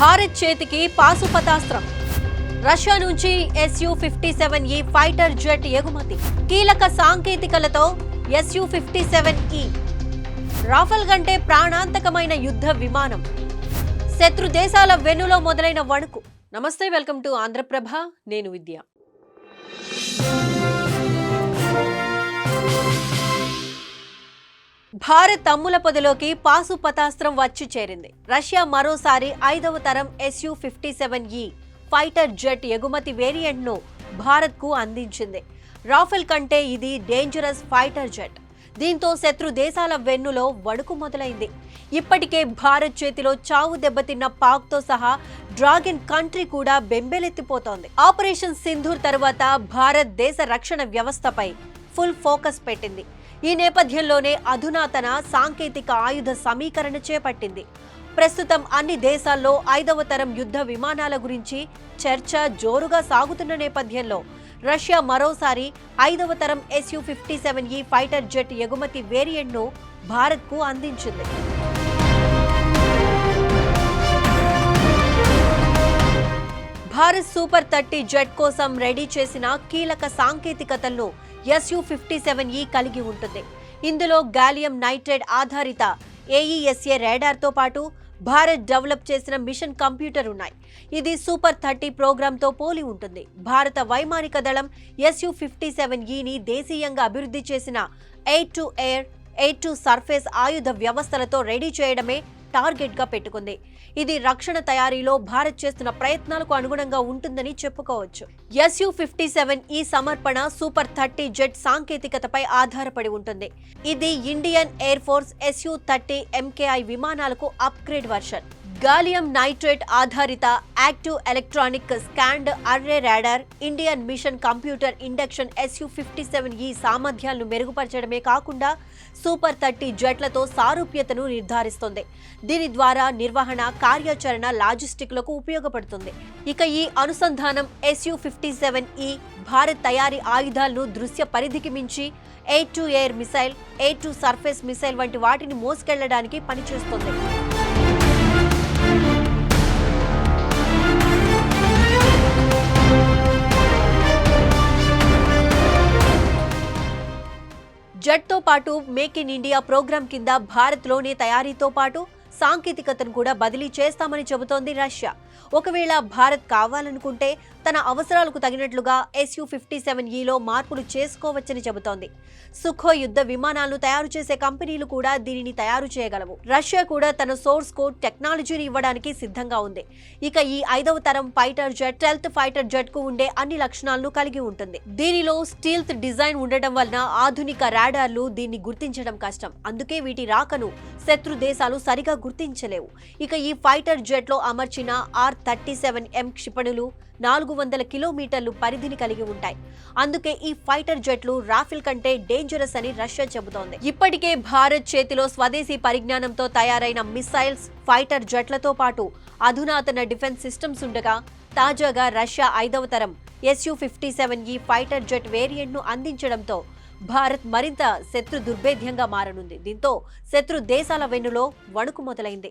భారత్ చేతికి పాశుపతాస్త్రం. రష్యా నుంచి Su-57E fighter jet ఎగుమతి. కీలక సాంకేతికలతో Su-57E రాఫెల్ కంటే ప్రాణాంతకమైన యుద్ధ విమానం. శత్రు దేశాల వెన్నులో మొదలైన వణుకు. నమస్తే, వెల్కమ్ టు ఆంధ్రప్రభ. నేను విద్య. భారత్ అమ్ముల పొదలోకి పాశుపతాస్త్రం వచ్చి చేరింది. రష్యా మరోసారి 5వ తరం Su-57E ఫైటర్ జెట్ ఎగుమతి వేరియంట్ ను భారత్ కు అందించింది. రాఫెల్ కంటే ఇది డేంజరస్ ఫైటర్ జెట్. దీంతో శత్రు దేశాల వెన్నులో వణుకు మొదలైంది. ఇప్పటికే భారత్ చేతిలో చావు దెబ్బతిన్న పాక్ తో సహా డ్రాగన్ కంట్రీ కూడా బెంబేలెత్తిపోతోంది. ఆపరేషన్ సింధూర్ తర్వాత భారత్ దేశ రక్షణ వ్యవస్థపై ఫుల్ ఫోకస్ పెట్టింది. ఈ నేపథ్యంలోనే అధునాతన సాంకేతిక ఆయుధ సమీకరణ చేపట్టింది. ప్రస్తుతం అన్ని దేశాల్లో 5వ తరం యుద్ధ విమానాల గురించి చర్చ జోరుగా సాగుతున్న నేపథ్యంలో రష్యా మరోసారి 5వ తరం Su-57E ఫైటర్ జెట్ ఎగుమతి వేరియంట్ ను భారత్ కు అందించింది. భారత్ సూపర్ 30 జెట్ కోసం రెడీ చేసిన కీలక సాంకేతికతలను Su-57E కలిగి ఉంటుంది. ఇందులో గాలియం నైట్రేట్ ఆధారిత AESA రాడార్ తో పాటు భారత్ డెవలప్ చేసిన మిషన్ కంప్యూటర్ ఉన్నాయి. ఇది సూపర్ 30 ప్రోగ్రామ్ తో పోలి ఉంటుంది. భారత వైమానిక దళం Su-57Eని దేశీయంగా అభివృద్ధి చేసిన air to air, air to surface ఆయుధ వ్యవస్థలతో రెడీ చేయడమే టార్గెట్ గా పెట్టుకుంది. ఇది రక్షణ తయారీలో భారత్ చేస్తున్న ప్రయత్నాలకు అనుగుణంగా ఉంటుందని చెప్పుకోవచ్చు. Su-57E సమర్పణ సూపర్ 30 జెట్ సాంకేతికతపై ఆధారపడి ఉంటుంది. ఇది Indian air force Su-30 MKI విమానాలకు అప్గ్రేడ్ వర్షన్. గాలియం నైట్రేట్ ఆధారిత active electronic scanned array radar, Indian mission computer induction Su-57E సామర్థ్యాలను మెరుగుపరచడమే కాకుండా సూపర్ 30 జెట్లతో సారూప్యతను నిర్ధారిస్తుంది. దీని ద్వారా నిర్వహణ, కార్యాచరణ, లాజిస్టిక్లకు ఉపయోగపడుతుంది. ఇక ఈ అనుసంధానం Su-57E భారత్ తయారీ ఆయుధాలను దృశ్య పరిధికి మించి air to air missile, air to surface missile వంటి వాటిని మోసుకెళ్లడానికి పనిచేస్తుంది. జెట్ తో పాటు మేక్ ఇన్ ఇండియా ప్రోగ్రాం కింద భారత్లోనే తయారీతో పాటు సాంకేతికతను కూడా బదిలీ చేస్తామని చెబుతోంది రష్యా. ఒకవేళ భారత్ కావాలనుకుంటే తన అవసరాలకు తగినట్లుగా Su-57Eలో మార్పులు చేసుకోవచ్చని చెబుతోంది. సుఖోయ్ యుద్ధ విమానాలను తయారు చేసే కంపెనీలు కూడా దీనిని తయారు చేయగలవు. రష్యా కూడా తన సోర్స్ కోడ్ టెక్నాలజీని ఇవ్వడానికి సిద్ధంగా ఉంది. ఇక ఈ 5వ తరం fighter jet stealth fighter jet కు ఉండే అన్ని లక్షణాలను కలిగి ఉంటుంది. దీనిలో స్టీల్త్ డిజైన్ ఉండటం వలన ఆధునిక రాడార్లు దీన్ని గుర్తించడం కష్టం. అందుకే వీటి రాకను శత్రు దేశాలు సరిగా గుర్తించలేవు. ఇక ఈ ఫైటర్ జెట్ లో అమర్చిన R-37M క్షిపణులు 400 కిలోమీటర్లు పరిధిని కలిగి ఉంటాయి. అందుకే ఈ ఫైటర్ జెట్లు రాఫెల్ కంటే డేంజరస్ అని రష్యా చెబుతోంది. ఇప్పటికే భారత్ చేతిలో స్వదేశీ పరిజ్ఞానంతో తయారైన మిసైల్స్, ఫైటర్ జెట్లతో పాటు అధునాతన డిఫెన్స్ సిస్టమ్స్ ఉండగా తాజాగా రష్యా 5వ తరం Su-57E ఫైటర్ జెట్ వేరియంట్ ను అందించడంతో భారత్ మరింత శత్రు దుర్భేద్యంగా మారనుంది. దీంతో శత్రు దేశాల వెన్నులో వణుకు మొదలైంది.